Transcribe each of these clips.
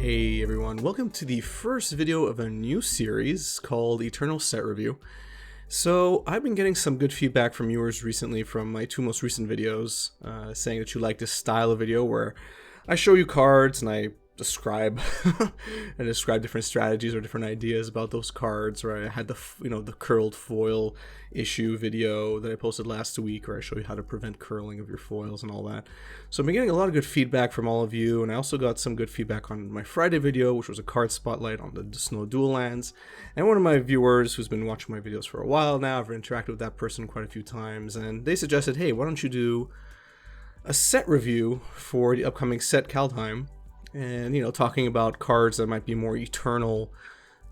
Hey everyone, welcome to the first video of a new series called Eternal Set Review. So I've been getting some good feedback from viewers recently from my two most recent videos, saying that you like this style of video where I show you cards and I describe different strategies or different ideas about those cards. Or I had the curled foil issue video that I posted last week where I show you how to prevent curling of your foils and all that. So I've been getting a lot of good feedback from all of you, and I also got some good feedback on my Friday video, which was a card spotlight on the Snow Dual Lands. And one of my viewers who's been watching my videos for a while now, I've interacted with that person quite a few times, and they suggested, hey, why don't you do a set review for the upcoming set Kaldheim, and talking about cards that might be more eternal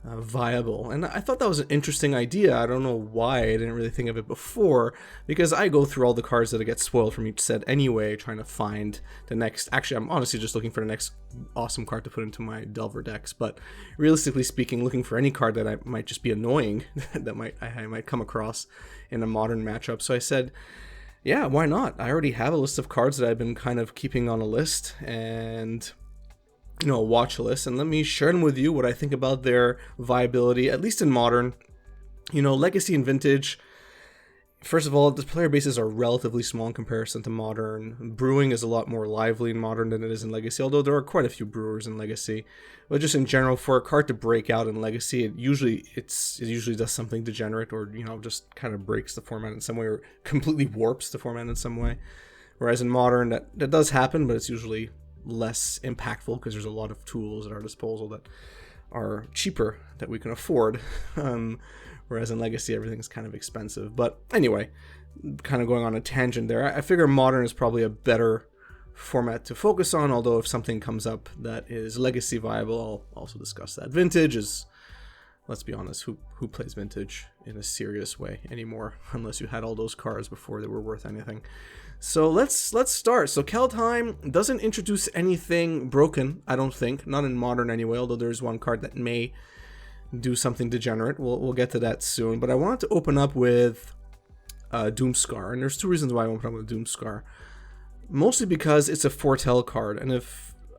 viable. And I thought that was an interesting idea. I don't know why I didn't really think of it before, because I go through all the cards that get spoiled from each set anyway, trying to find the next. Actually, I'm honestly just looking for the next awesome card to put into my Delver decks, but realistically speaking, looking for any card that I might just be annoying that I might come across in a modern matchup. So I said, yeah, why not? I already have a list of cards that I've been kind of keeping on a list, and a watch list, and let me share them with you what I think about their viability, at least in modern. Legacy and vintage, first of all, the player bases are relatively small in comparison to modern. Brewing is a lot more lively in modern than it is in legacy, although there are quite a few brewers in legacy. But just in general, for a card to break out in legacy, it usually does something degenerate, or just kind of breaks the format in some way, or completely warps the format in some way. Whereas in modern, that does happen, but it's usually less impactful because there's a lot of tools at our disposal that are cheaper that we can afford, whereas in legacy everything's kind of expensive. But anyway, kind of going on a tangent there, I figure modern is probably a better format to focus on, although if something comes up that is legacy viable, I'll also discuss that. Vintage is, let's be honest, who plays vintage in a serious way anymore, unless you had all those cards before they were worth anything. So let's start. So Kaldheim doesn't introduce anything broken, I don't think, not in modern anyway, although there's one card that may do something degenerate. We'll get to that soon. But I wanted to open up with Doomscar, and there's two reasons why I opened up with Doomscar. Mostly because it's a foretell card, and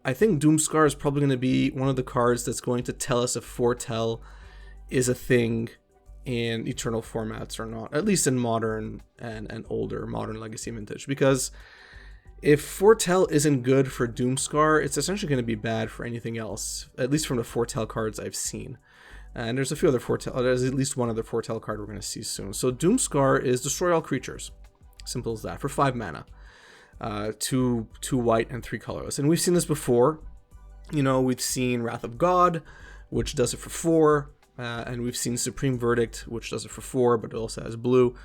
I think Doomscar is probably going to be one of the cards that's going to tell us if foretell is a thing in eternal formats or not, at least in modern and older modern legacy vintage. Because if foretell isn't good for Doomscar, it's essentially going to be bad for anything else, at least from the foretell cards I've seen. And there's a few other foretell, there's at least one other foretell card we're going to see soon. So Doomscar is destroy all creatures, simple as that, for 5 mana, 2 white and 3 colorless. And we've seen this before. We've seen Wrath of God, which does it for 4. And we've seen Supreme Verdict, which does it for 4, but it also has blue.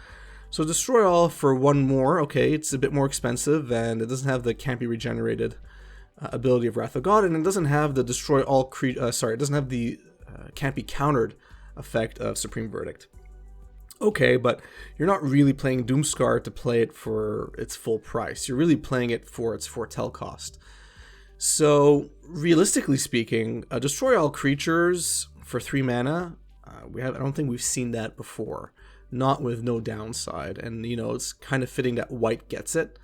So destroy all for 1 more. Okay, it's a bit more expensive, and it doesn't have the can't be regenerated ability of Wrath of God, and it doesn't have the destroy all it doesn't have the can't be countered effect of Supreme Verdict. Okay, but you're not really playing Doomscar to play it for its full price. You're really playing it for its foretell cost. So realistically speaking, destroy all creatures for 3 mana, I don't think we've seen that before, not with no downside, and it's kind of fitting that white gets it.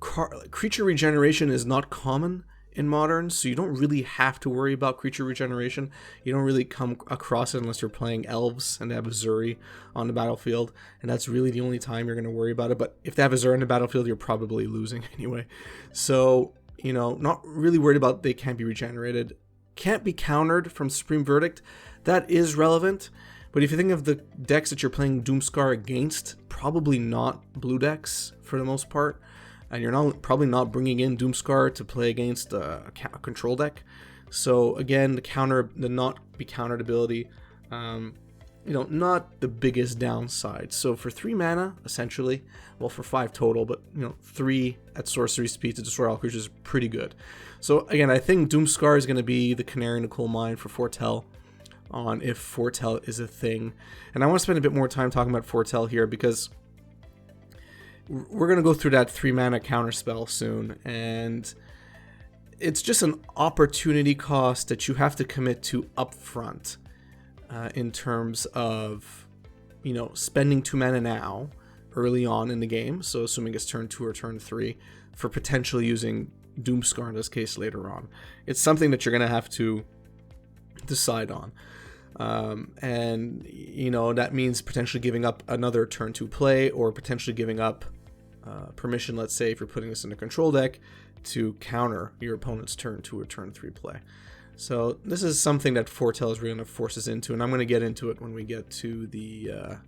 Creature regeneration is not common in modern, so you don't really have to worry about creature regeneration. You don't really come across it unless you're playing elves and they have Azuri on the battlefield, and that's really the only time you're going to worry about it. But if they have Azuri on the battlefield, you're probably losing anyway. So not really worried about they can't be regenerated. Can't be countered from Supreme Verdict, that is relevant, but if you think of the decks that you're playing Doomscar against, probably not blue decks for the most part, and you're probably not bringing in Doomscar to play against a control deck. So again, the not be countered ability, not the biggest downside. So for 3 mana, essentially, well, for 5 total, but 3 at sorcery speed to destroy all creatures is pretty good. So again, I think Doomscar is going to be the canary in the coal mine for foretell, on if foretell is a thing. And I want to spend a bit more time talking about foretell here, because we're going to go through that 3 mana counterspell soon, and it's just an opportunity cost that you have to commit to upfront. In terms of, spending 2 mana now, early on in the game, so assuming it's turn 2 or turn 3, for potentially using Doomscar in this case later on. It's something that you're going to have to decide on. And, you know, that means potentially giving up another turn 2 play, or potentially giving up permission, let's say, if you're putting this in a control deck, to counter your opponent's turn 2 or turn 3 play. So this is something that Foretell is really going to force us into, and I'm going to get into it when we get to the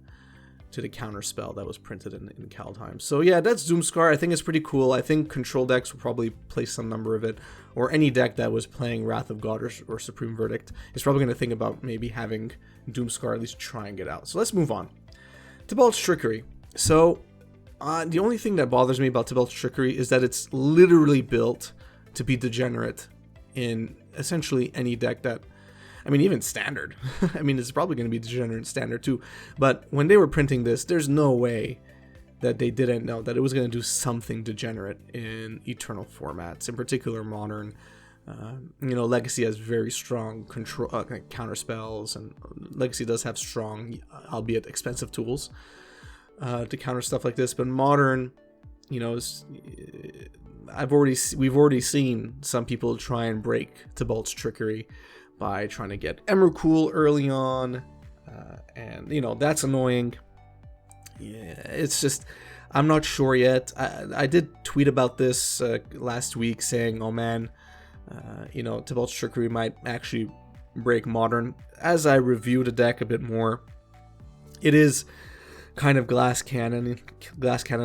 counter spell that was printed in Kaldheim. So yeah, that's Doomscar. I think it's pretty cool. I think control decks will probably play some number of it, or any deck that was playing Wrath of God or Supreme Verdict is probably going to think about maybe having Doomscar, at least trying it out. So let's move on. Tibes Trickery. So the only thing that bothers me about Tibes Trickery is that it's literally built to be degenerate in essentially any deck that, I mean, even standard. I mean, it's probably going to be degenerate in standard too. But when they were printing this, there's no way that they didn't know that it was going to do something degenerate in Eternal formats, in particular Modern. You know, Legacy has very strong control counter spells, and Legacy does have strong, albeit expensive, tools to counter stuff like this. But Modern, you know, we've already seen some people try and break Tibes Trickery by trying to get Emrakul early on, and you know, that's annoying. Yeah, it's just, I'm not sure yet. I did tweet about this last week saying, oh man, you know, Tibes Trickery might actually break Modern. As I review the deck a bit more, it is kind of glass cannon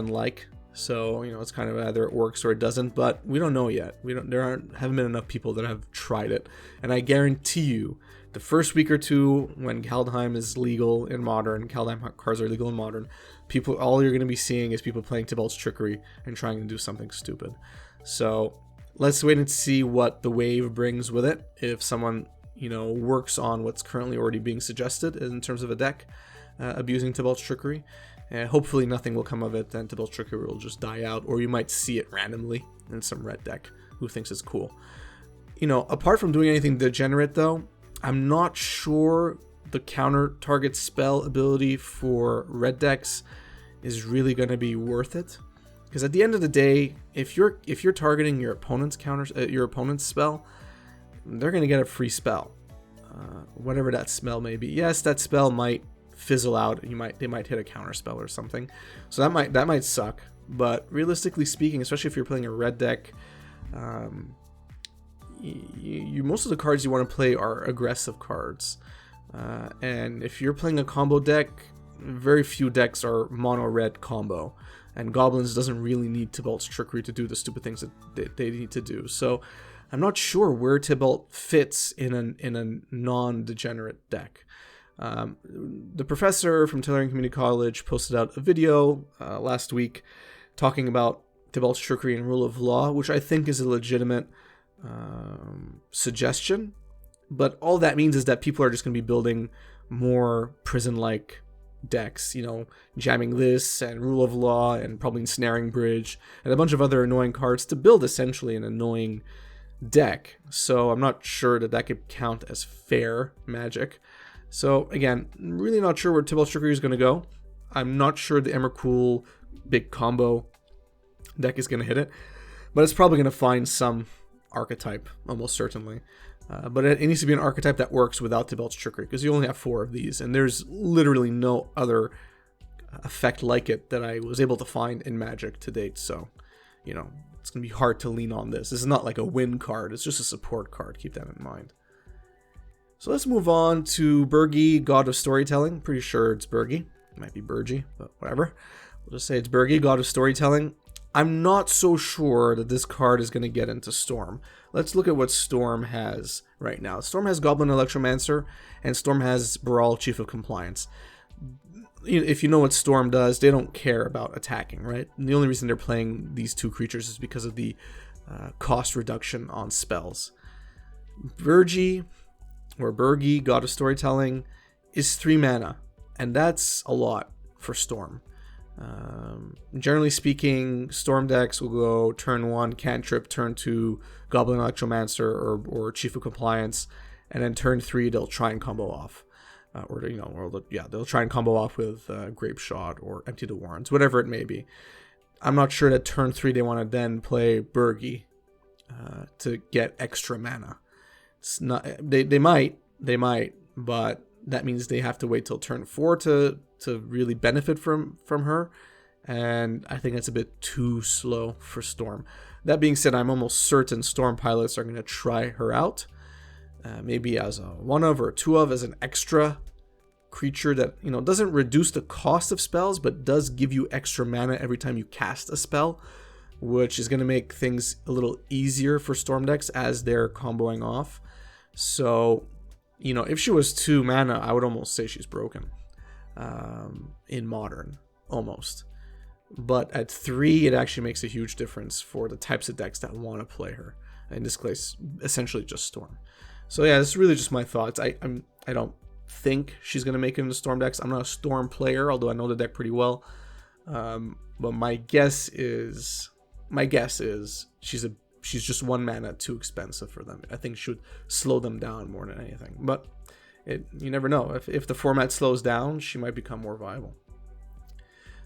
like. So, you know, it's kind of either it works or it doesn't, but we don't know yet. Haven't been enough people that have tried it. And I guarantee you, the first week or two when Kaldheim is legal in Modern, Kaldheim cards are legal in Modern, all you're going to be seeing is people playing Tibes Trickery and trying to do something stupid. So let's wait and see what the wave brings with it. If someone, you know, works on what's currently already being suggested in terms of a deck abusing Tibes Trickery. Hopefully nothing will come of it, then Tibes Trickery will just die out, or you might see it randomly in some red deck who thinks it's cool. You know, apart from doing anything degenerate though, I'm not sure the counter target spell ability for red decks is really going to be worth it. Because at the end of the day, if you're targeting your opponent's your opponent's spell, they're going to get a free spell, whatever that spell may be. Yes, that spell might fizzle out. They might hit a counter spell or something, so that might suck. But realistically speaking, especially if you're playing a red deck, most of the cards you want to play are aggressive cards, and if you're playing a combo deck, very few decks are mono red combo, and Goblins doesn't really need Tibes Trickery to do the stupid things that they need to do. So I'm not sure where Tibalt fits in a non-degenerate deck. The professor from Tailoring Community College posted out a video last week talking about Tibes Trickery and Rule of Law, which I think is a legitimate suggestion. But all that means is that people are just going to be building more prison-like decks, you know, jamming this and Rule of Law and probably Ensnaring Bridge and a bunch of other annoying cards to build essentially an annoying deck. So I'm not sure that could count as fair Magic. So again, really not sure where Tibes Trickery is going to go. I'm not sure the Emrakul big combo deck is going to hit it, but it's probably going to find some archetype, almost certainly. But it needs to be an archetype that works without Tibes Trickery, because you only have 4 of these, and there's literally no other effect like it that I was able to find in Magic to date. So, you know, it's going to be hard to lean on this. This is not like a win card, it's just a support card. Keep that in mind. So let's move on to Birgi, God of Storytelling. Pretty sure it's Birgi. It might be Birgi, but whatever. We'll just say it's Birgi, God of Storytelling. I'm not so sure that this card is going to get into Storm. Let's look at what Storm has right now. Storm has Goblin Electromancer, and Storm has Baral, Chief of Compliance. If you know what Storm does, they don't care about attacking, right? And the only reason they're playing these 2 creatures is because of the cost reduction on spells. Birgi, or Birgi, God of Storytelling, is 3 mana, and that's a lot for Storm. Generally speaking, Storm decks will go turn 1 cantrip, turn 2 Goblin Electromancer or Chief of Compliance, and then turn 3 they'll try and combo off, they'll try and combo off with Grape Shot or Empty the Warrens, whatever it may be. I'm not sure that turn 3 they want to then play Birgi to get extra mana. It's not, they might, but that means they have to wait till turn 4 to really benefit from her, and I think that's a bit too slow for Storm. That being said, I'm almost certain Storm pilots are going to try her out, maybe as a 1 of or 2 of, as an extra creature that, you know, doesn't reduce the cost of spells, but does give you extra mana every time you cast a spell, which is going to make things a little easier for Storm decks as they're comboing off. So, you know, if she was 2 mana, I would almost say she's broken in Modern, almost. But at 3, it actually makes a huge difference for the types of decks that want to play her. In this case, essentially just Storm. So yeah, this is really just my thoughts. I don't think she's going to make it into Storm decks. I'm not a Storm player, although I know the deck pretty well. But my guess is she's just 1 mana too expensive for them. I think she would slow them down more than anything. But you never know. If the format slows down, she might become more viable.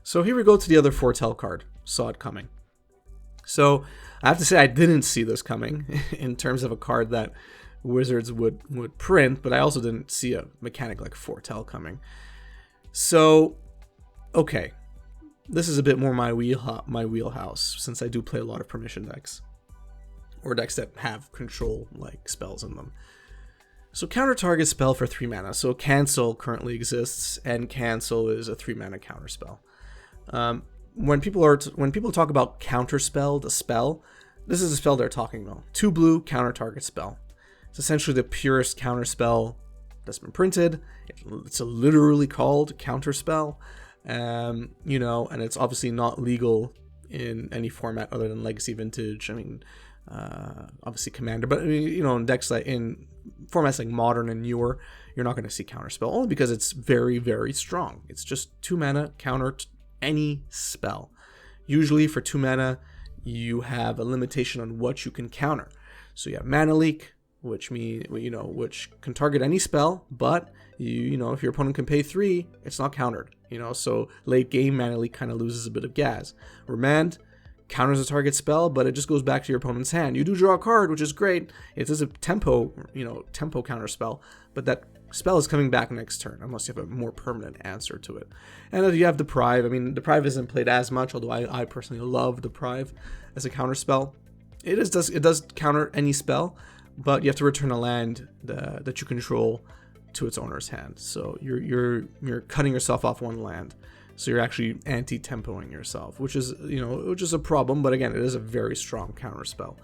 So here we go to the other Foretell card. Saw it coming. So I have to say I didn't see this coming in terms of a card that Wizards would print, but I also didn't see a mechanic like Foretell coming. So, okay. This is a bit more my wheelhouse, since I do play a lot of permission decks. Or decks that have control-like spells in them. So counter target spell for 3 mana. So cancel currently exists, and cancel is a 3 mana counter spell. When people talk about counter spell, the spell, this is the spell they're talking about. 2 blue counter target spell. It's essentially the purest counter spell that's been printed. It's literally called counter spell. You know, and it's obviously not legal in any format other than Legacy, Vintage. I mean, obviously Commander, but you know, in decks like in formats like Modern and newer, you're not going to see counterspell, only because it's very, very strong. It's just 2 mana counter any spell. Usually for 2 mana, you have a limitation on what you can counter. So you have mana leak, which can target any spell, but you know, if your opponent can pay 3, it's not countered. You know, so late game mana leak kind of loses a bit of gas. Remand counters a target spell, but it just goes back to your opponent's hand. You do draw a card, which is great. It is a tempo counter spell, but that spell is coming back next turn unless you have a more permanent answer to it. And then you have Deprive. I mean, Deprive isn't played as much, although I personally love Deprive as a counter spell. It does counter any spell, but you have to return a land that you control to its owner's hand. So you're cutting yourself off 1 land. So you're actually anti-tempoing yourself, which is a problem, but again, it is a very strong counter spell.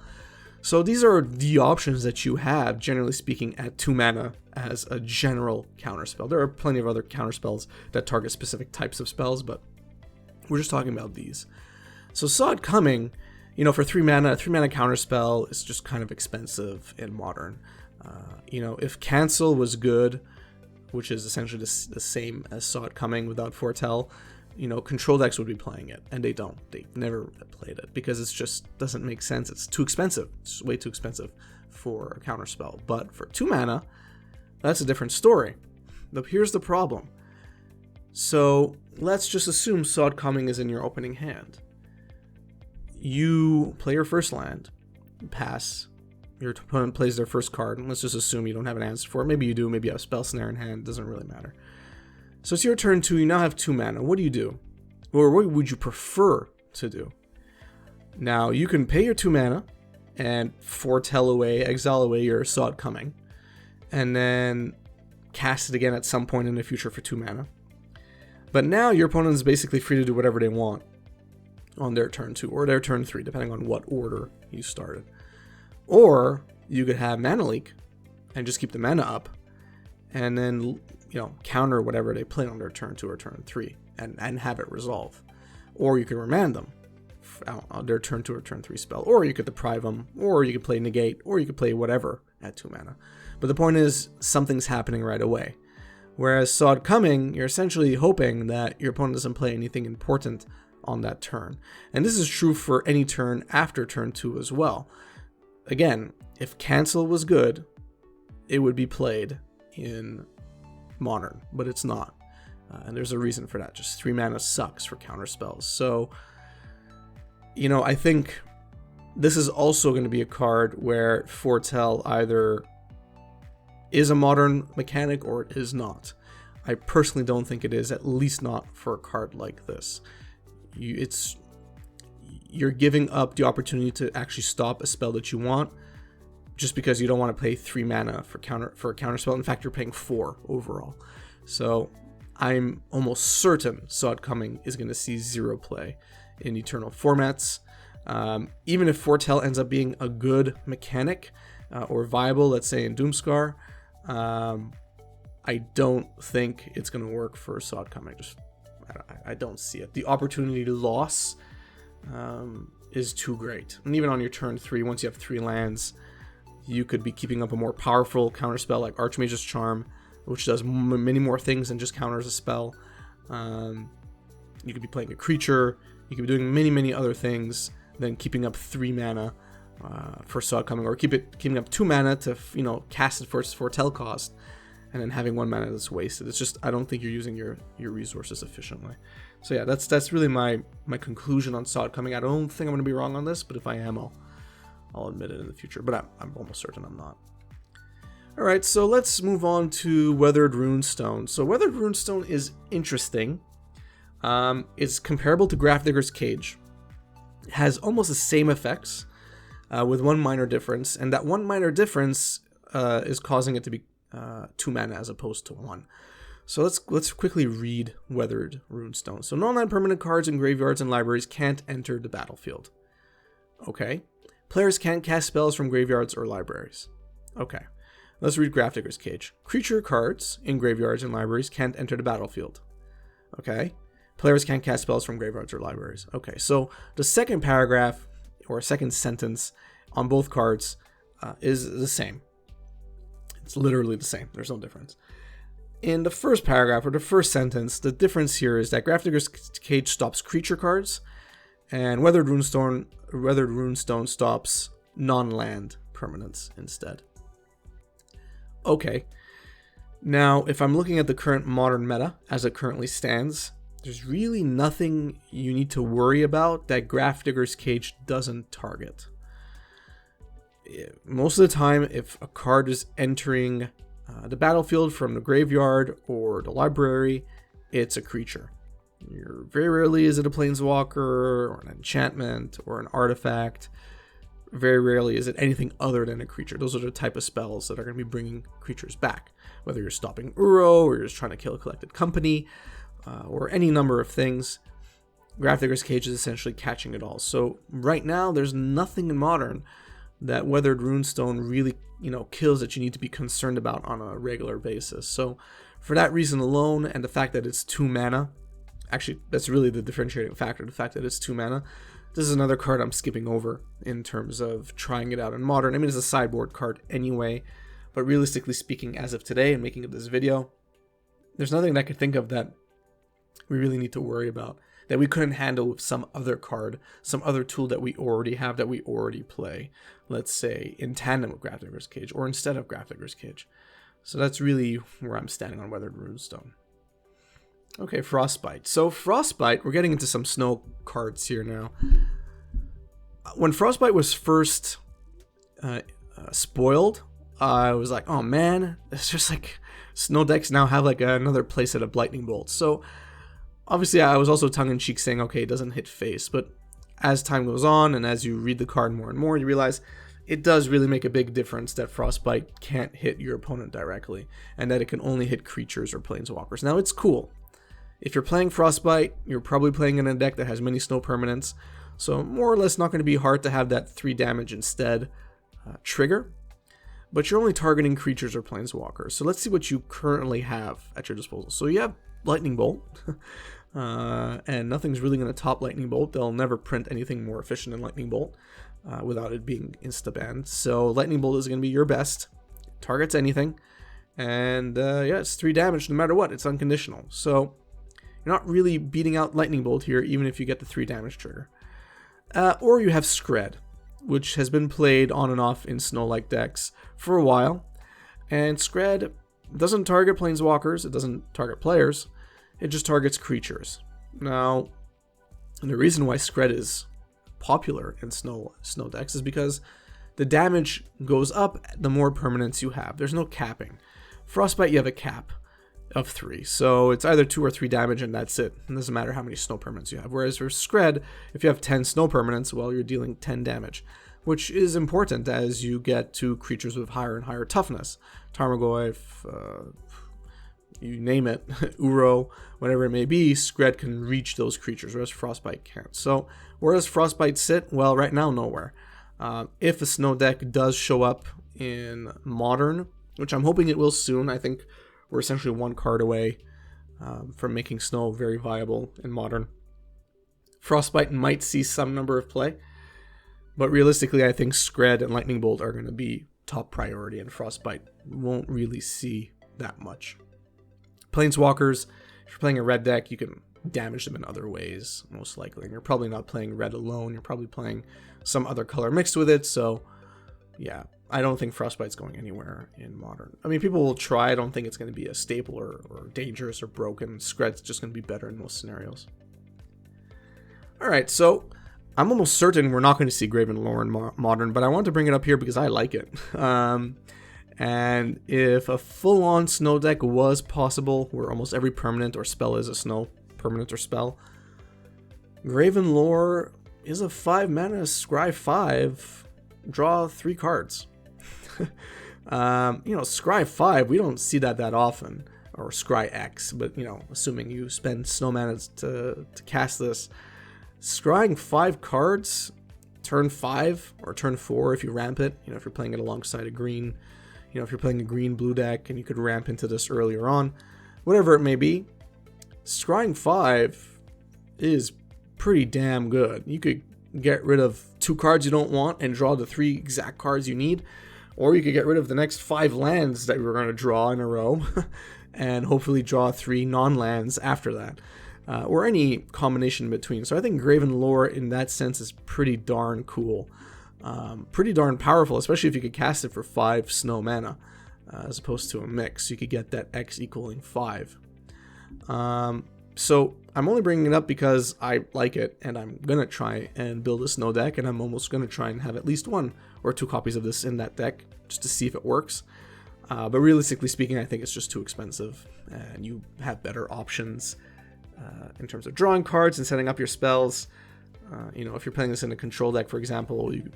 So these are the options that you have, generally speaking, at 2 mana as a general counter spell. There are plenty of other counter spells that target specific types of spells, but we're just talking about these. So saw it coming, you know, for 3 mana, a 3 mana counter spell is just kind of expensive in Modern. You know, if cancel was good, which is essentially the same as saw it coming without Foretell, you know, control decks would be playing it, and they don't. They never played it because it just doesn't make sense. It's too expensive. It's way too expensive for a counter spell. But for 2 mana, that's a different story. But here's the problem. So let's just assume saw it coming is in your opening hand. You play your first land, pass. Your opponent plays their first card, and let's just assume you don't have an answer for it. Maybe you do, maybe you have a Spell Snare in hand, doesn't really matter. So it's your turn 2, you now have 2 mana. What do you do? Or what would you prefer to do? Now, you can pay your 2 mana and foretell away, exile away your saw it coming, and then cast it again at some point in the future for 2 mana. But now your opponent is basically free to do whatever they want on their turn 2 or their turn 3, depending on what order you started. Or you could have mana leak and just keep the mana up and then, you know, counter whatever they play on their turn 2 or turn 3 and have it resolve. Or you could remand them on their turn 2 or turn 3 spell. Or you could deprive them, or you could play negate, or you could play whatever at 2 mana. But the point is, something's happening right away. Whereas saw it coming, you're essentially hoping that your opponent doesn't play anything important on that turn. And this is true for any turn after turn 2 as well. Again, if cancel was good, it would be played in Modern, but it's not. And there's a reason for that. Just 3 mana sucks for counter spells. So, you know, I think this is also going to be a card where Foretell either is a modern mechanic or it is not. I personally don't think it is, at least not for a card like this. You're giving up the opportunity to actually stop a spell that you want just because you don't want to pay 3 mana for a counter spell. In fact, you're paying 4 overall. So I'm almost certain Saw It Coming is going to see 0 play in Eternal formats. Even if Foretell ends up being a good mechanic or viable, let's say in Doomscar, I don't think it's going to work for Saw It Coming. I don't see it. The opportunity loss is too great. And even on your turn 3, once you have 3 lands, you could be keeping up a more powerful counterspell like Archmage's Charm, which does many more things than just counters a spell. You could be playing a creature. You could be doing many other things than keeping up 3 mana for Saw It Coming, or keeping up 2 mana to cast it for its Foretell cost, and then having 1 mana that's wasted. It's just, I don't think you're using your resources efficiently. So yeah, that's really my conclusion on Saw It Coming. I don't think I'm going to be wrong on this, but if I am, I'll admit it in the future. But I'm almost certain I'm not. All right, so let's move on to Weathered Runestone. So Weathered Runestone is interesting. It's comparable to Grafdigger's Cage. It has almost the same effects, with one minor difference, and that one minor difference is causing it to be 2 mana as opposed to 1. So let's quickly read Weathered Runestone. So non-land permanent cards in graveyards and libraries can't enter the battlefield. Okay. Players can't cast spells from graveyards or libraries. Okay. Let's read Grafdigger's Cage. Creature cards in graveyards and libraries can't enter the battlefield. Okay. Players can't cast spells from graveyards or libraries. Okay, so the second paragraph, or second sentence on both cards is the same. It's literally the same. There's no difference. In the first paragraph, or the first sentence, the difference here is that Grafdigger's Cage stops creature cards, and Weathered Runestone stops non-land permanents instead. Okay. Now, if I'm looking at the current modern meta as it currently stands, there's really nothing you need to worry about that Grafdigger's Cage doesn't target. Most of the time, if a card is entering the battlefield from the graveyard or the library, it's a creature. Very rarely is it a planeswalker or an enchantment or an artifact. Very rarely is it anything other than a creature. Those are the type of spells that are going to be bringing creatures back. Whether you're stopping Uro or you're just trying to kill a collected company, or any number of things, Grafdigger's Cage is essentially catching it all. So right now, there's nothing in Modern that Weathered Runestone really, kills that you need to be concerned about on a regular basis. So for that reason alone, and the fact that it's 2 mana, actually, that's really the differentiating factor, the fact that it's 2 mana, this is another card I'm skipping over in terms of trying it out in Modern. I mean, it's a sideboard card anyway, but realistically speaking, as of today and making of this video, there's nothing that I could think of that we really need to worry about, that we couldn't handle with some other card, some other tool that we already have, that we already play, let's say in tandem with Grafdigger's Cage or instead of Grafdigger's Cage. So that's really where I'm standing on Weathered Runestone. Okay, Frostbite. So Frostbite, we're getting into some snow cards here now. When Frostbite was first spoiled, I was like, oh man, it's just like snow decks now have like another playset of lightning bolts. So obviously, I was also tongue-in-cheek saying, okay, it doesn't hit face, but as time goes on and as you read the card more and more, you realize it does really make a big difference that Frostbite can't hit your opponent directly, and that it can only hit creatures or planeswalkers. Now, it's cool. If you're playing Frostbite, you're probably playing in a deck that has many snow permanents, so more or less not going to be hard to have that 3 damage instead trigger, but you're only targeting creatures or planeswalkers. So let's see what you currently have at your disposal. So you have Lightning Bolt, and nothing's really going to top Lightning Bolt. They'll never print anything more efficient than Lightning Bolt without it being insta-banned. So Lightning Bolt is going to be your best. Targets anything, and yeah, it's 3 damage no matter what. It's unconditional. So you're not really beating out Lightning Bolt here, even if you get the 3 damage trigger. Or you have Skred, which has been played on and off in snow-like decks for a while, and Skred doesn't target planeswalkers, it doesn't target players, it just targets creatures. Now, the reason why Skred is popular in snow decks is because the damage goes up the more permanents you have. There's no capping. Frostbite, you have a cap of 3, so it's either 2 or 3 damage and that's it. It doesn't matter how many snow permanents you have. Whereas for Skred, if you have 10 snow permanents, well, you're dealing 10 damage, which is important as you get to creatures with higher and higher toughness. Tarmogoyf, you name it, Uro, whatever it may be, Skred can reach those creatures, whereas Frostbite can't. So where does Frostbite sit? Well, right now, nowhere. If a snow deck does show up in Modern, which I'm hoping it will soon, I think we're essentially 1 card away from making snow very viable in Modern. Frostbite might see some number of play, but realistically, I think Skred and Lightning Bolt are going to be top priority, and Frostbite won't really see that much. Planeswalkers, if you're playing a red deck, you can damage them in other ways, most likely. And you're probably not playing red alone, you're probably playing some other color mixed with it, so yeah. I don't think Frostbite's going anywhere in Modern. I mean, people will try. I don't think it's going to be a staple or dangerous or broken. Skred's just going to be better in most scenarios. Alright, so I'm almost certain we're not going to see Graven Lore in Modern, but I want to bring it up here because I like it. And if a full-on snow deck was possible, where almost every permanent or spell is a snow permanent or spell, Graven Lore is a 5-mana Scry 5, draw 3 cards. Scry 5, we don't see that often, or Scry X, but assuming you spend snow mana to cast this, scrying 5 cards turn 5 or turn 4 if you ramp it, if you're playing it alongside a green, if you're playing a green blue deck and you could ramp into this earlier on, whatever it may be, scrying 5 is pretty damn good. You could get rid of 2 cards you don't want and draw the 3 exact cards you need, or you could get rid of the next 5 lands that you're going to draw in a row and hopefully draw 3 non-lands after that, or any combination in between. So I think Graven Lore in that sense is pretty darn cool, pretty darn powerful, especially if you could cast it for 5 snow mana as opposed to a mix. You could get that X equaling 5. So I'm only bringing it up because I like it, and I'm going to try and build a snow deck, and I'm almost going to try and have at least 1 or 2 copies of this in that deck, just to see if it works. But realistically speaking, I think it's just too expensive, and you have better options in terms of drawing cards and setting up your spells. If you're playing this in a control deck, for example, you're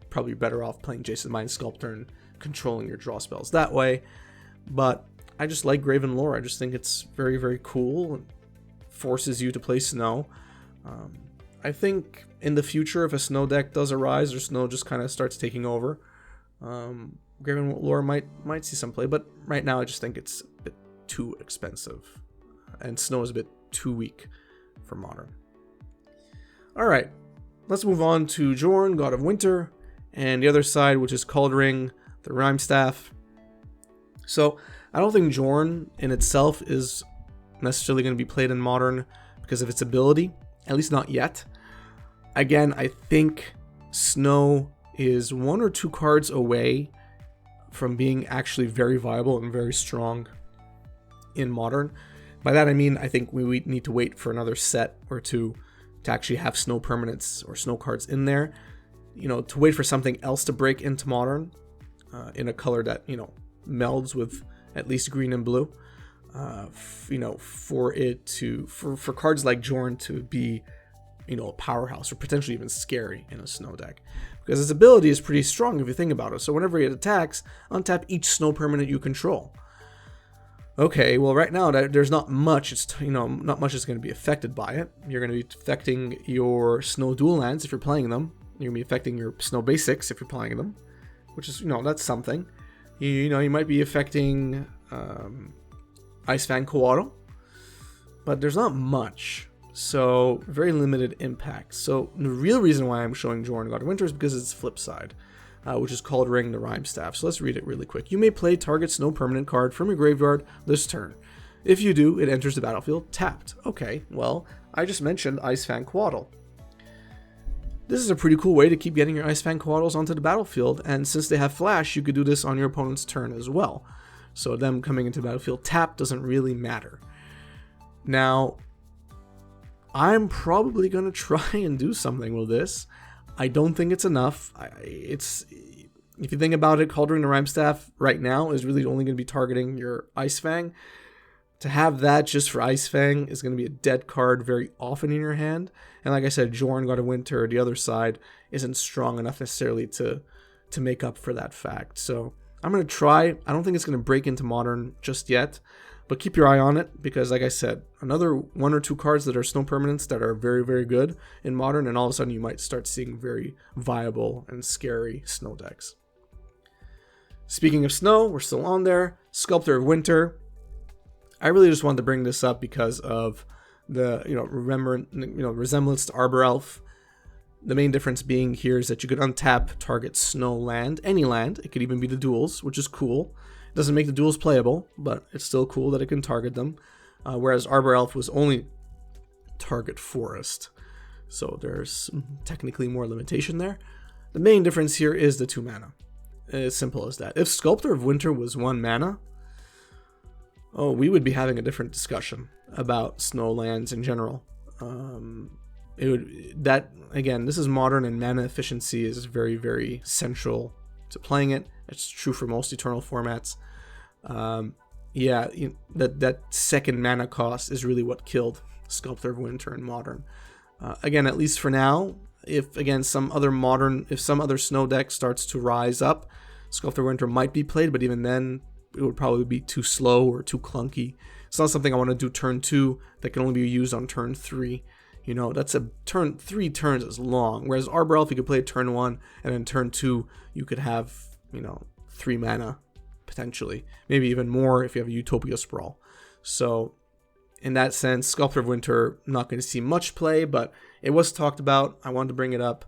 probably better off playing Jason Mind Sculptor and controlling your draw spells that way. But I just like Graven Lore. I just think it's very, very cool. Forces you to play snow. I think in the future, if a snow deck does arise or snow just kind of starts taking over, Graven Lore might see some play, but right now I just think it's a bit too expensive, and snow is a bit too weak for Modern. Alright, let's move on to Jorn, God of Winter, and the other side, which is Kaldheim, the Rime Staff. So I don't think Jorn in itself is necessarily going to be played in Modern because of its ability, at least not yet. Again, I think Snow is 1 or 2 cards away from being actually very viable and very strong in Modern. By that I mean, I think we need to wait for another set or 2 to actually have snow permanents or snow cards in there. To wait for something else to break into Modern in a color that, melds with at least green and blue. For cards like Jorn to be, a powerhouse or potentially even scary in a snow deck, because his ability is pretty strong if you think about it. So whenever he attacks, untap each snow permanent you control. Okay, well right now there's not much. It's not much is going to be affected by it. You're going to be affecting your snow dual lands if you're playing them. You're going to be affecting your snow basics if you're playing them, which is that's something. You might be affecting Ice Fan Coatl, but there's not much, so very limited impact. So the real reason why I'm showing Jorn God of Winter is because it's flip side, which is called Ring the Rime Staff. So let's read it really quick. You may play target snow permanent card from your graveyard this turn. If you do, it enters the battlefield tapped. Okay, well, I just mentioned Ice Fan Coatl. This is a pretty cool way to keep getting your Ice Fan Coatls onto the battlefield, and since they have flash, you could do this on your opponent's turn as well. So them coming into the battlefield tapped doesn't really matter. Now, I'm probably going to try and do something with this. I don't think it's enough. If you think about it, Cauldron the Rhyme Staff right now is really only going to be targeting your Ice Fang. To have that just for Ice Fang is going to be a dead card very often in your hand. And like I said, Jorn, God of Winter, the other side, isn't strong enough necessarily to make up for that fact. So I'm going to try. I don't think it's going to break into Modern just yet, but keep your eye on it because, like I said, another 1 or 2 cards that are snow permanents that are very, very good in Modern, and all of a sudden you might start seeing very viable and scary snow decks. Speaking of snow, we're still on there. Sculptor of Winter. I really just wanted to bring this up because of the resemblance to Arbor Elf. The main difference being here is that you could untap target snow land, any land. It could even be the duels, which is cool. It doesn't make the duels playable, but it's still cool that it can target them. Whereas Arbor Elf was only target forest, so there's technically more limitation there. The main difference here is the 2 mana. As simple as that. If Sculptor of Winter was 1 mana, we would be having a different discussion about snow lands in general. Again, this is Modern, and mana efficiency is very, very central to playing it. It's true for most Eternal formats. That second mana cost is really what killed Sculptor of Winter in Modern. Again, at least for now, if some other snow deck starts to rise up, Sculptor of Winter might be played, but even then, it would probably be too slow or too clunky. It's not something I want to do turn 2 that can only be used on turn 3. That's a turn 3 turns is long. Whereas Arbor Elf, you could play turn 1, and then turn 2, you could have, 3 mana, potentially. Maybe even more if you have a Utopia Sprawl. So, in that sense, Sculptor of Winter, not going to see much play, but it was talked about. I wanted to bring it up.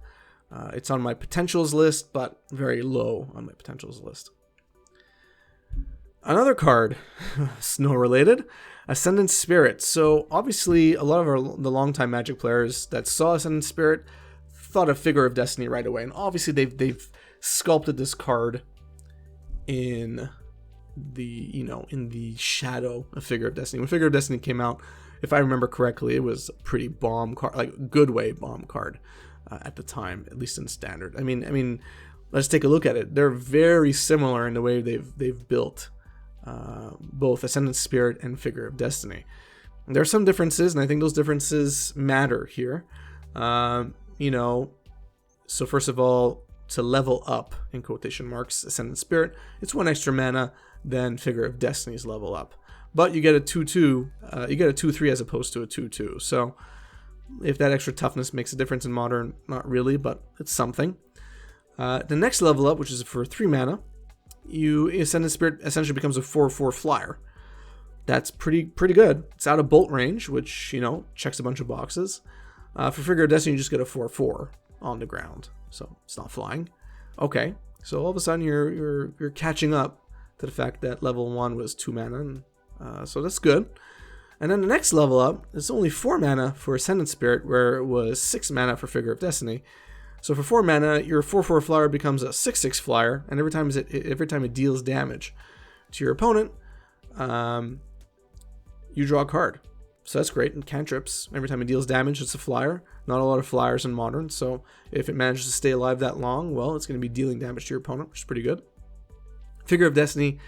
It's on my potentials list, but very low on my potentials list. Another card, snow related, Ascendant Spirit. So obviously a lot of the longtime Magic players that saw Ascendant Spirit thought of Figure of Destiny right away, and obviously they've sculpted this card in the shadow of Figure of Destiny. When Figure of Destiny came out, if I remember correctly, it was a pretty bomb card, like good way bomb card at the time, at least in Standard. I mean, let's take a look at it. They're very similar in the way they've built both Ascendant Spirit and Figure of Destiny. There are some differences, and I think those differences matter here. So first of all, to level up, in quotation marks, Ascendant Spirit, it's 1 extra mana than Figure of Destiny's level up. But you get a 2-2, you get a 2-3 as opposed to a 2-2. So if that extra toughness makes a difference in Modern, not really, but it's something. The next level up, which is for 3 mana, Ascendant Spirit essentially becomes a 4/4 flyer. That's pretty good. It's out of bolt range, which, checks a bunch of boxes. For Figure of Destiny, you just get a 4/4 on the ground, so it's not flying. Okay, so all of a sudden you're catching up to the fact that level 1 was 2 mana, and, so that's good. And then the next level up is only 4 mana for Ascendant Spirit, where it was 6 mana for Figure of Destiny. So for 4 mana, your 4/4 flyer becomes a 6/6 flyer, and every time it deals damage to your opponent, you draw a card. So that's great. And cantrips, every time it deals damage, it's a flyer. Not a lot of flyers in Modern, so if it manages to stay alive that long, well, it's going to be dealing damage to your opponent, which is pretty good. Figure of Destiny,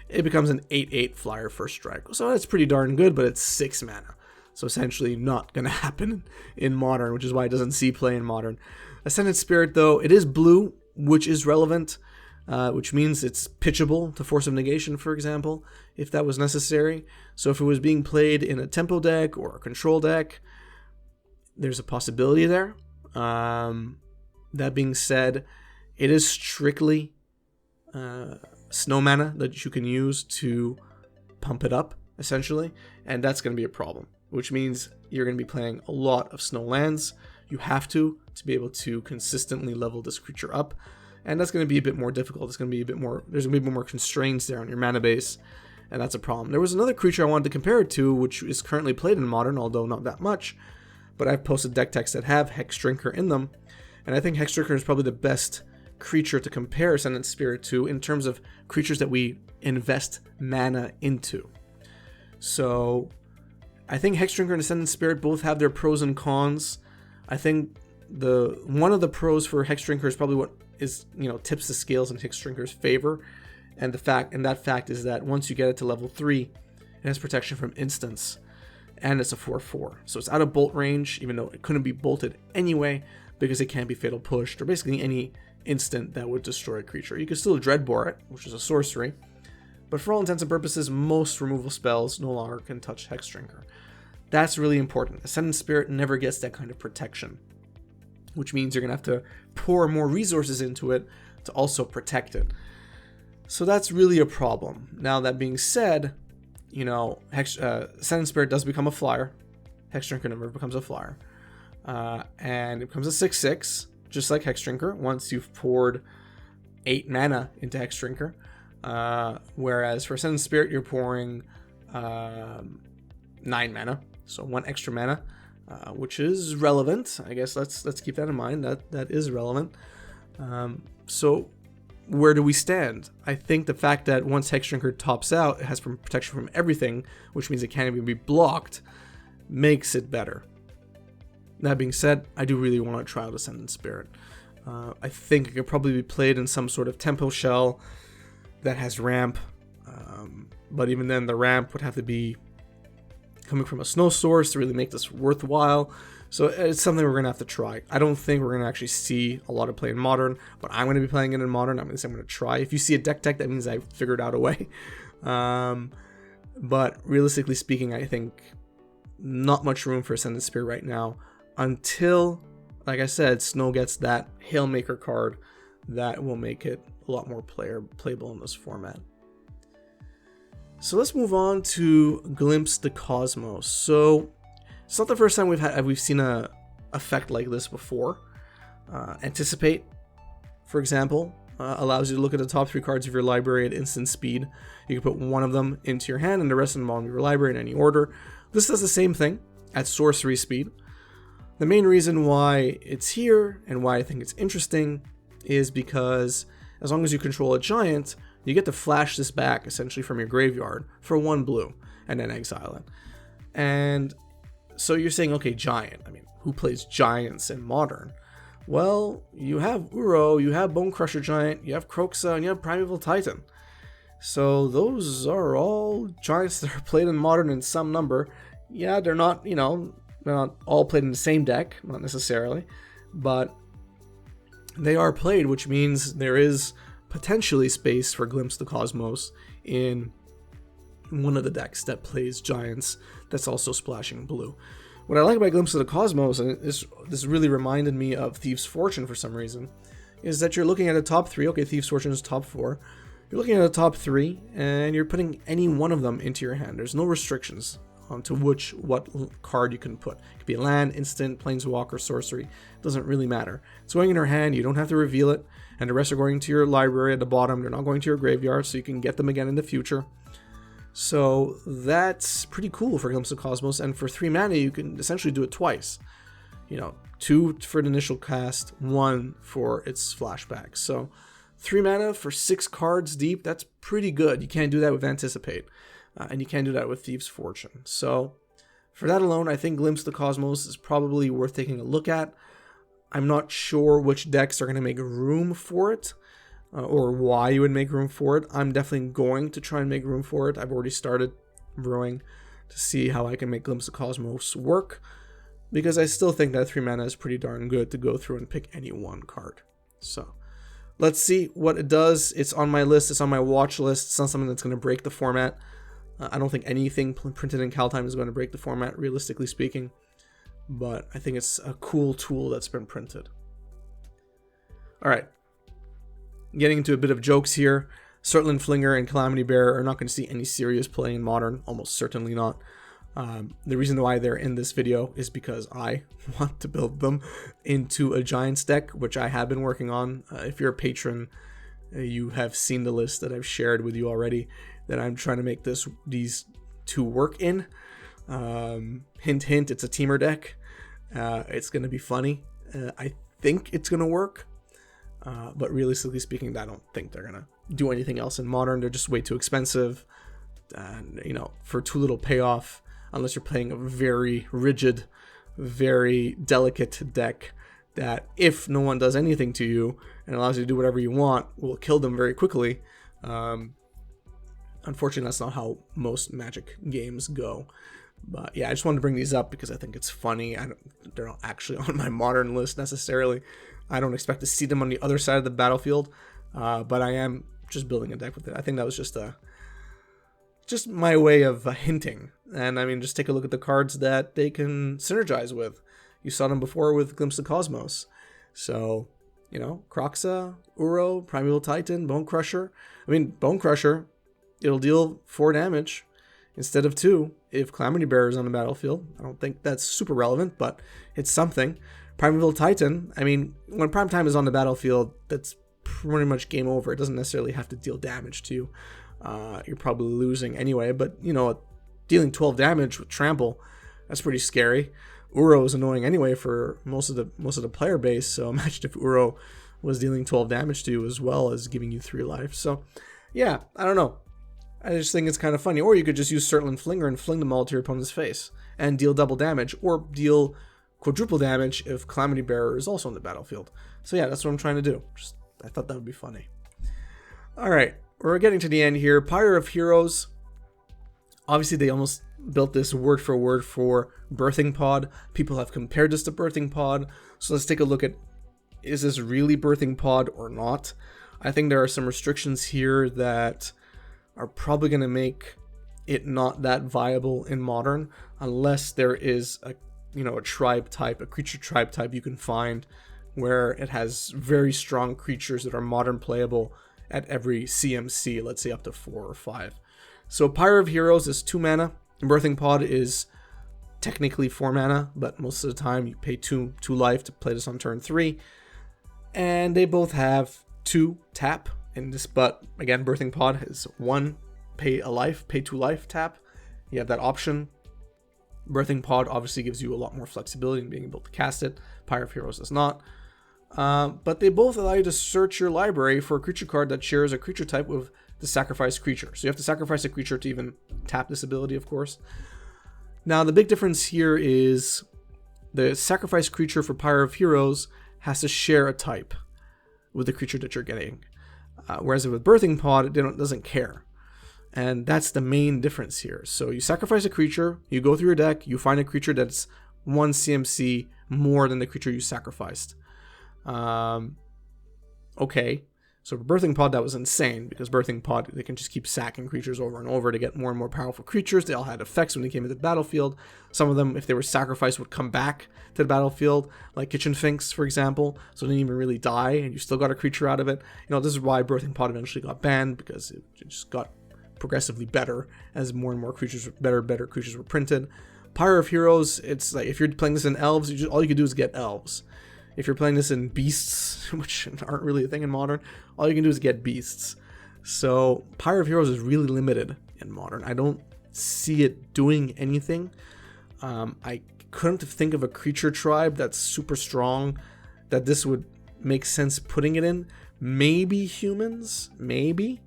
it becomes an 8/8 flyer first strike. So that's pretty darn good, but it's 6 mana. So essentially not going to happen in Modern, which is why it doesn't see play in Modern. Ascendant Spirit, though, it is blue, which is relevant, which means it's pitchable to Force of Negation, for example, if that was necessary. So if it was being played in a tempo deck or a control deck, there's a possibility there. That being said, it is strictly snow mana that you can use to pump it up, essentially, and that's going to be a problem, which means you're going to be playing a lot of snow lands. You have to be able to consistently level this creature up, and that's going to be a bit more difficult. There's going to be more constraints there on your mana base, and that's a problem. There was another creature I wanted to compare it to, which is currently played in Modern, although not that much, but I've posted deck techs that have Hex Drinker in them, and I think Hex Drinker is probably the best creature to compare Ascendant Spirit to in terms of creatures that we invest mana into. So I think Hex Drinker and Ascendant Spirit both have their pros and cons. I think one of the pros for Hex Drinker is probably what is, tips the scales in Hex Drinker's favor, and that fact is that once you get it to level 3, it has protection from instants, and it's a 4/4, so it's out of bolt range, even though it couldn't be bolted anyway because it can't be fatal pushed or basically any instant that would destroy a creature. You can still Dreadbore it, which is a sorcery, but for all intents and purposes, most removal spells no longer can touch Hex Drinker. That's really important. Ascendant Spirit never gets that kind of protection, which means you're going to have to pour more resources into it to also protect it. So that's really a problem. Now, that being said, Ascendant Spirit does become a flyer. Hex Drinker never becomes a flyer. And it becomes a 6/6, just like Hex Drinker, once you've poured 8 mana into Hex Drinker. Whereas for Ascendant Spirit, you're pouring 9 mana, so 1 extra mana, which is relevant. I guess let's keep that in mind. That is relevant. So where do we stand? I think the fact that once Hex Drinker tops out, it has protection from everything, which means it can't even be blocked, makes it better. That being said, I do really want to try out Ascendant Spirit. I think it could probably be played in some sort of tempo shell that has ramp, but even then the ramp would have to be coming from a snow source to really make this worthwhile. So it's something we're going to have to try. I don't think we're going to actually see a lot of play in Modern, but I'm going to be playing it in Modern. I'm going to try. If you see a deck, that means I figured out a way. But realistically speaking, I think not much room for Ascendant Spirit right now until, like I said, Snow gets that Hailmaker card that will make it a lot more playable in this format. So let's move on to Glimpse the Cosmos. So it's not the first time we've seen a effect like this before. Anticipate, for example, allows you to look at the top 3 cards of your library at instant speed. You can put one of them into your hand and the rest of them on your library in any order. This does the same thing at sorcery speed. The main reason why it's here and why I think it's interesting is because as long as you control a giant, you get to flash this back essentially from your graveyard for 1 blue and then exile it. And so you're saying, okay, giant. I mean, who plays giants in Modern? Well, you have Uro, you have Bone Crusher Giant, you have Kroxa, and you have Primeval Titan. So those are all giants that are played in Modern in some number. Yeah, they're not, they're not all played in the same deck, not necessarily, but they are played, which means there is potentially space for Glimpse the Cosmos in one of the decks that plays giants that's also splashing blue. What I like about Glimpse of the Cosmos, and this really reminded me of Thieves' Fortune for some reason, is that you're looking at a top 3. Okay, Thieves' Fortune is top 4. You're looking at a top 3, and you're putting any one of them into your hand. There's no restrictions onto what card you can put. It could be a land, instant, planeswalker, sorcery. It doesn't really matter. It's going in your hand. You don't have to reveal it, and the rest are going to your library at the bottom. They're not going to your graveyard, so you can get them again in the future. So that's pretty cool for Glimpse of Cosmos, and for 3 mana you can essentially do it twice. 2 for the initial cast, 1 for its flashback. So 3 mana for 6 cards deep, that's pretty good. You can't do that with Anticipate, and you can't do that with Thieves' Fortune. So for that alone, I think Glimpse of the Cosmos is probably worth taking a look at. I'm not sure which decks are going to make room for it, or why you would make room for it. I'm definitely going to try and make room for it. I've already started brewing to see how I can make Glimpse of Cosmos work, because I still think that 3 mana is pretty darn good to go through and pick any one card. So let's see what it does. It's on my list. It's on my watch list. It's not something that's going to break the format. I don't think anything printed in Kaldheim is going to break the format, realistically speaking, but I think it's a cool tool that's been printed. All right. Getting into a bit of jokes here, Surtland Flinger and Calamity Bear are not going to see any serious play in Modern, almost certainly not. The reason why they're in this video is because I want to build them into a Giants deck, which I have been working on. If you're a patron, you have seen the list that I've shared with you already that I'm trying to make these 2 work in. Hint, hint, it's a teamer deck. It's going to be funny. I think it's going to work. But realistically speaking, I don't think they're going to do anything else in Modern. They're just way too expensive. And, for too little payoff, unless you're playing a very rigid, very delicate deck, that if no one does anything to you and allows you to do whatever you want, will kill them very quickly. Unfortunately, that's not how most Magic games go. But yeah, I just wanted to bring these up because I think it's funny. They're not actually on my Modern list necessarily. I don't expect to see them on the other side of the battlefield, but I am just building a deck with it. I think that was just my way of hinting. And I mean, just take a look at the cards that they can synergize with. You saw them before with Glimpse of Cosmos. So, you know, Kroxa, Uro, Primeval Titan, Bone Crusher. I mean, Bone Crusher, it'll deal 4 damage instead of 2 if Calamity Bearer is on the battlefield. I don't think that's super relevant, but it's something. Primeval Titan, I mean, when Prime Time is on the battlefield, that's pretty much game over. It doesn't necessarily have to deal damage to you. You're probably losing anyway, but, you know, dealing 12 damage with Trample, that's pretty scary. Uro is annoying anyway for most of the player base, so imagine if Uro was dealing 12 damage to you as well as giving you 3 life. So, yeah, I don't know. I just think it's kind of funny. Or you could just use Surtland Flinger and fling them all to your opponent's face and deal double damage, or deal quadruple damage if Calamity Bearer is also on the battlefield. So yeah, that's what I'm trying to do. I thought that would be funny. Alright, we're getting to the end here. Pyre of Heroes. Obviously, they almost built this word for word for Birthing Pod. People have compared this to Birthing Pod. So let's take a look at, is this really Birthing Pod or not? I think there are some restrictions here that are probably going to make it not that viable in Modern, unless there is a tribe type, a creature tribe type you can find where it has very strong creatures that are Modern playable at every CMC, let's say up to 4 or 5. So Pyre of Heroes is 2 mana. Birthing Pod is technically 4 mana, but most of the time you pay 2 life to play this on turn 3. And they both have 2 tap in this, but again, Birthing Pod is 1 pay 2 life tap. You have that option. Birthing Pod obviously gives you a lot more flexibility in being able to cast it. Pyre of Heroes does not. But they both allow you to search your library for a creature card that shares a creature type with the sacrificed creature. So you have to sacrifice a creature to even tap this ability, of course. Now, the big difference here is the sacrificed creature for Pyre of Heroes has to share a type with the creature that you're getting. Whereas with Birthing Pod, it doesn't care. And that's the main difference here. So you sacrifice a creature, you go through your deck, you find a creature that's 1 CMC more than the creature you sacrificed. Okay. So for Birthing Pod, that was insane, because Birthing Pod, they can just keep sacking creatures over and over to get more and more powerful creatures. They all had effects when they came into the battlefield. Some of them, if they were sacrificed, would come back to the battlefield, like Kitchen Finks, for example, so they didn't even really die, and you still got a creature out of it. You know, this is why Birthing Pod eventually got banned, because it just got progressively better as more and more creatures, better creatures were printed. Pyre of Heroes, it's like if you're playing this in Elves, all you can do is get Elves. If you're playing this in Beasts, which aren't really a thing in Modern, all you can do is get Beasts. So Pyre of Heroes is really limited in Modern. I don't see it doing anything. I couldn't think of a creature tribe that's super strong that this would make sense putting it in. Maybe humans, maybe.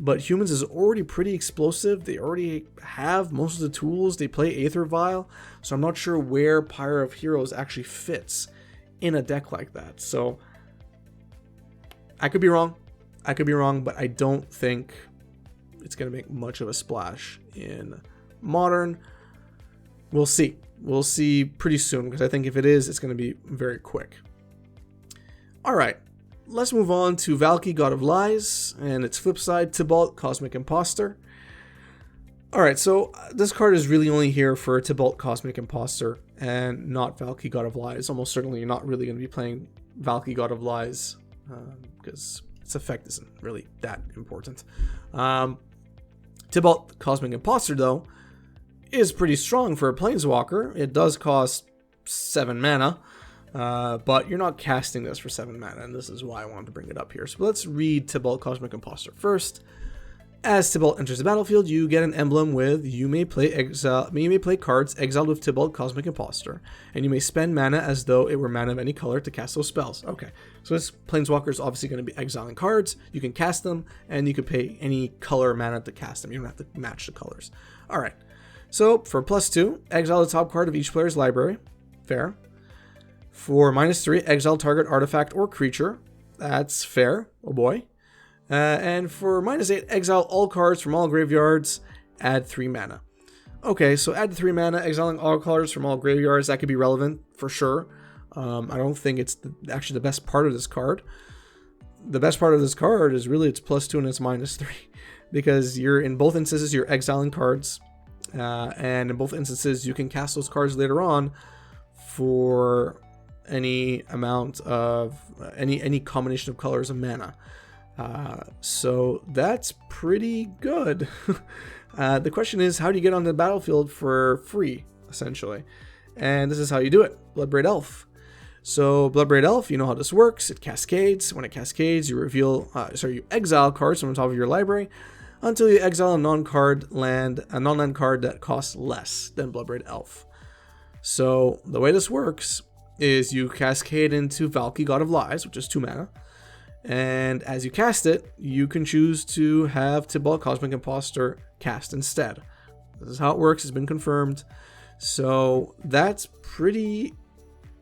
But humans is already pretty explosive. They already have most of the tools. They play Aether Vial. So I'm not sure where Pyre of Heroes actually fits in a deck like that. So I could be wrong. But I don't think it's going to make much of a splash in Modern. We'll see. We'll see pretty soon, because I think if it is, it's going to be very quick. All right. Let's move on to Valky, God of Lies, and its flip side, Tibalt, Cosmic Imposter. Alright, so this card is really only here for Tibalt, Cosmic Imposter, and not Valky, God of Lies. Almost certainly you're not really going to be playing Valky, God of Lies, because its effect isn't really that important. Tibalt, Cosmic Imposter, though, is pretty strong for a Planeswalker. It does cost 7 mana. But you're not casting this for 7 mana, and this is why I wanted to bring it up here. So let's read Tibalt, Cosmic Imposter first. As Tibalt enters the battlefield, you get an emblem with you may play cards exiled with Tibalt, Cosmic Imposter, and you may spend mana as though it were mana of any color to cast those spells. Okay, so this Planeswalker is obviously going to be exiling cards. You can cast them, and you can pay any color mana to cast them. You don't have to match the colors. All right, so for +2, exile the top card of each player's library. Fair. For -3, exile target artifact or creature. That's fair. Oh boy. And for -8, exile all cards from all graveyards. Add 3 mana. Okay, so add 3 mana, exiling all cards from all graveyards. That could be relevant for sure. I don't think it's actually the best part of this card. The best part of this card is really its +2 and its -3. Because you're in both instances, you're exiling cards. And in both instances, you can cast those cards later on for any amount of any combination of colors of mana. So that's pretty good. The question is, how do you get on the battlefield for free, essentially? And this is how you do it. Bloodbraid Elf. So Bloodbraid Elf, you know how this works. It cascades. When it cascades, you you exile cards from the top of your library until you exile a non-land card that costs less than Bloodbraid Elf. So the way this works is you cascade into Valkyrie, God of Lies, which is 2 mana. And as you cast it, you can choose to have Tibalt Cosmic Imposter cast instead. This is how it works. It's been confirmed. So that's pretty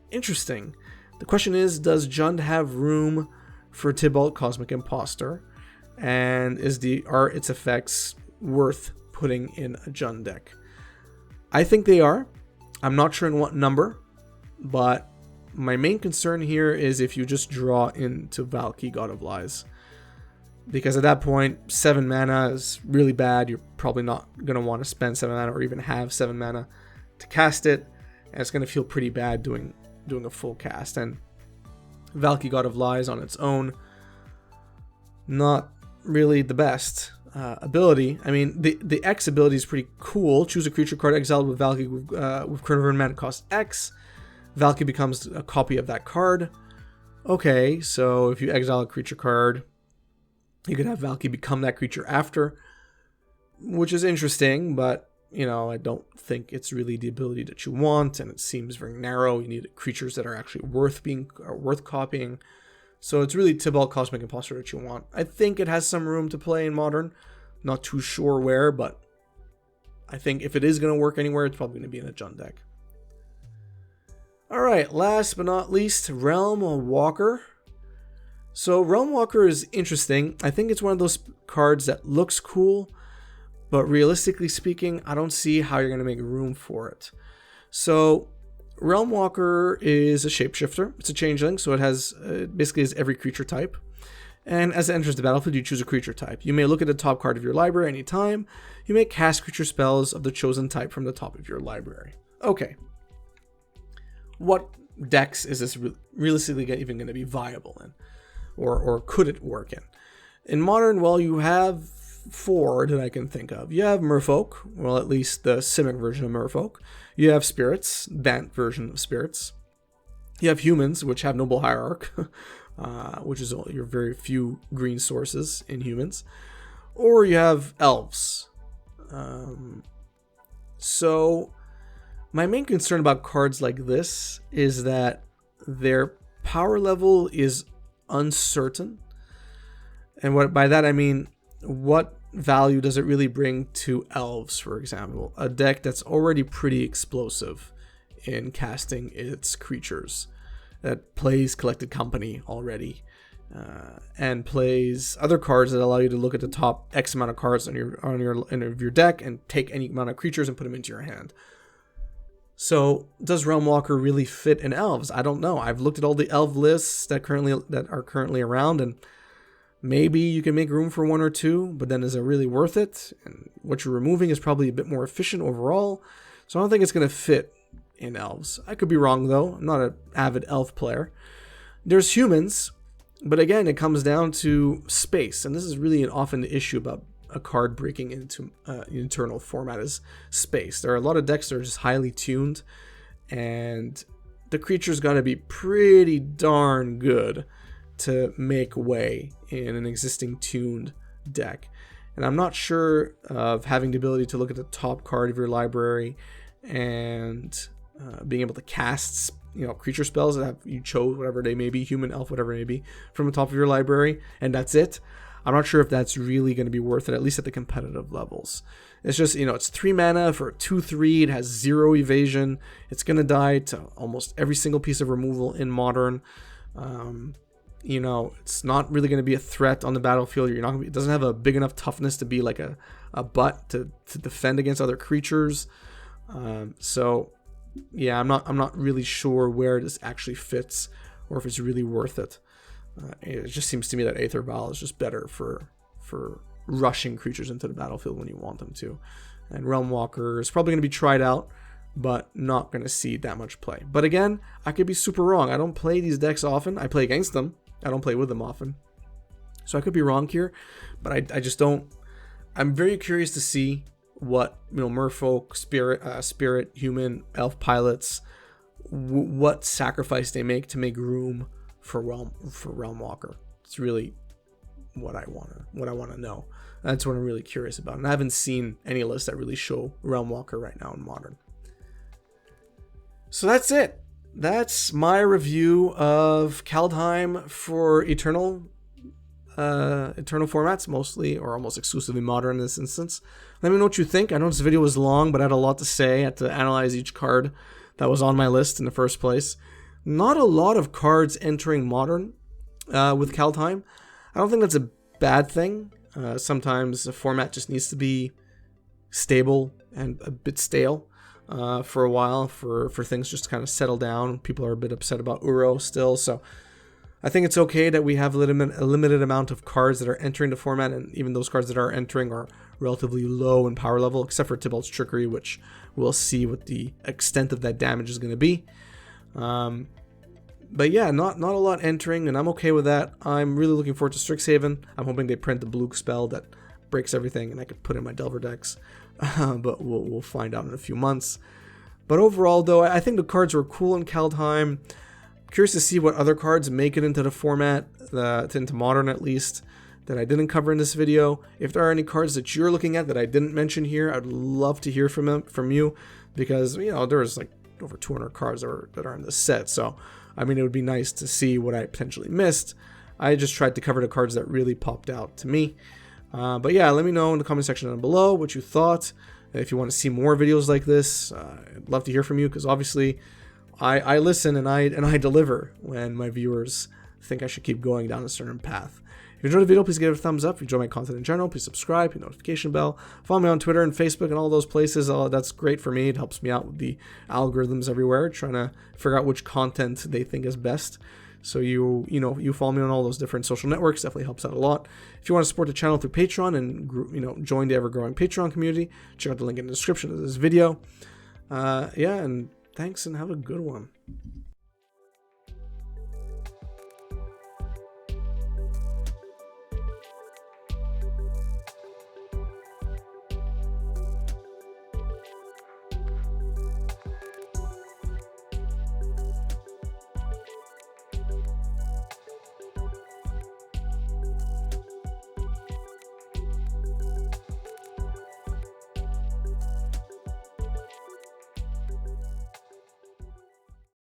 interesting. The question is, does Jund have room for Tibalt Cosmic Imposter? And are its effects worth putting in a Jund deck? I think they are. I'm not sure in what number, but my main concern here is if you just draw into Valkyrie, God of Lies. Because at that point, 7 mana is really bad. You're probably not going to want to spend 7 mana or even have 7 mana to cast it. And it's going to feel pretty bad doing a full cast. And Valkyrie, God of Lies on its own, not really the best ability. I mean, the X ability is pretty cool. Choose a creature card exiled with Valkyrie with current mana cost X. Valkyrie becomes a copy of that card. Okay, so if you exile a creature card, you could have Valkyrie become that creature after, which is interesting, but, you know, I don't think it's really the ability that you want, and it seems very narrow. You need creatures that are actually worth copying. So it's really Tibalt Cosmic Imposter that you want. I think it has some room to play in Modern. Not too sure where, but I think if it is going to work anywhere, it's probably going to be in a Jund deck. Alright, last but not least, Realm Walker. So Realm Walker is interesting. I think it's one of those cards that looks cool, but realistically speaking, I don't see how you're going to make room for it. So Realm Walker is a shapeshifter. It's a changeling, so it has basically has every creature type. And as it enters the battlefield, you choose a creature type. You may look at the top card of your library anytime. You may cast creature spells of the chosen type from the top of your library. Okay. What decks is this realistically even going to be viable in? Or could it work in? In Modern, well, you have 4 that I can think of. You have Merfolk, well, at least the Simic version of Merfolk. You have Spirits, that version of Spirits. You have Humans, which have Noble Hierarch, which is your very few green sources in Humans. Or you have Elves. So my main concern about cards like this is that their power level is uncertain. And by that I mean, what value does it really bring to Elves, for example? A deck that's already pretty explosive in casting its creatures, that plays Collected Company already, and plays other cards that allow you to look at the top X amount of cards on your deck and take any amount of creatures and put them into your hand. So does Realm Walker really fit in Elves? I don't know. I've looked at all the Elf lists that are currently around, and maybe you can make room for 1 or 2, but then is it really worth it? And what you're removing is probably a bit more efficient overall. So I don't think it's going to fit in Elves. I could be wrong, though. I'm not an avid Elf player. There's Humans, but again, it comes down to space. And this is really often the issue about a card breaking into internal format is space. There are a lot of decks that are just highly tuned, and the creature's got to be pretty darn good to make way in an existing tuned deck. And I'm not sure of having the ability to look at the top card of your library and being able to cast, creature spells that you chose, whatever they may be, human, elf, whatever it may be, from the top of your library, and that's it. I'm not sure if that's really going to be worth it, at least at the competitive levels. It's just, you know, it's 3 mana for a 2/3. It has 0 evasion. It's going to die to almost every single piece of removal in Modern. You know, it's not really going to be a threat on the battlefield. You're not gonna be, it doesn't have a big enough toughness to be like a butt to defend against other creatures. So yeah, I'm not really sure where this actually fits or if it's really worth it. It just seems to me that Aether Vial is just better for rushing creatures into the battlefield when you want them to. And Realm Walker is probably going to be tried out, but not going to see that much play. But again, I could be super wrong. I don't play these decks often. I play against them. I don't play with them often. So I could be wrong here, but I just don't. I'm very curious to see what, you know, merfolk, spirit, human, elf pilots, what sacrifice they make to make room for Realm Walker. It's really what I want to know. That's what I'm really curious about. And I haven't seen any lists that really show Realm Walker right now in Modern. So that's it. That's my review of Kaldheim for Eternal formats, mostly or almost exclusively Modern in this instance. Let me know what you think. I know this video was long, but I had a lot to say. I had to analyze each card that was on my list in the first place. Not a lot of cards entering Modern with Kaldheim. I don't think that's a bad thing. Sometimes a format just needs to be stable and a bit stale for a while for things just to kind of settle down. People are a bit upset about Uro still, so I think it's okay that we have a limited amount of cards that are entering the format, and even those cards that are entering are relatively low in power level, except for Tibes Trickery, which we'll see what the extent of that damage is going to be. But yeah, not a lot entering, and I'm okay with that. I'm really looking forward to Strixhaven. I'm hoping they print the blue spell that breaks everything, and I could put in my Delver decks. But we'll find out in a few months. But overall, though, I think the cards were cool in Kaldheim. Curious to see what other cards make it into the format, into Modern at least, that I didn't cover in this video. If there are any cards that you're looking at that I didn't mention here, I'd love to hear from you, because, you know, there's like over 200 cards that are in this set. So, I mean, it would be nice to see what I potentially missed. I just tried to cover the cards that really popped out to me. But yeah, let me know in the comment section down below what you thought. If you want to see more videos like this, I'd love to hear from you, because obviously I listen and I deliver when my viewers think I should keep going down a certain path. If you enjoyed the video, please give it a thumbs up. If you enjoy my content in general, please subscribe, hit the notification bell. Follow me on Twitter and Facebook and all those places. That's great for me. It helps me out with the algorithms everywhere, trying to figure out which content they think is best. So you follow me on all those different social networks. Definitely helps out a lot. If you want to support the channel through Patreon and join the ever-growing Patreon community, check out the link in the description of this video. Yeah, and thanks and have a good one.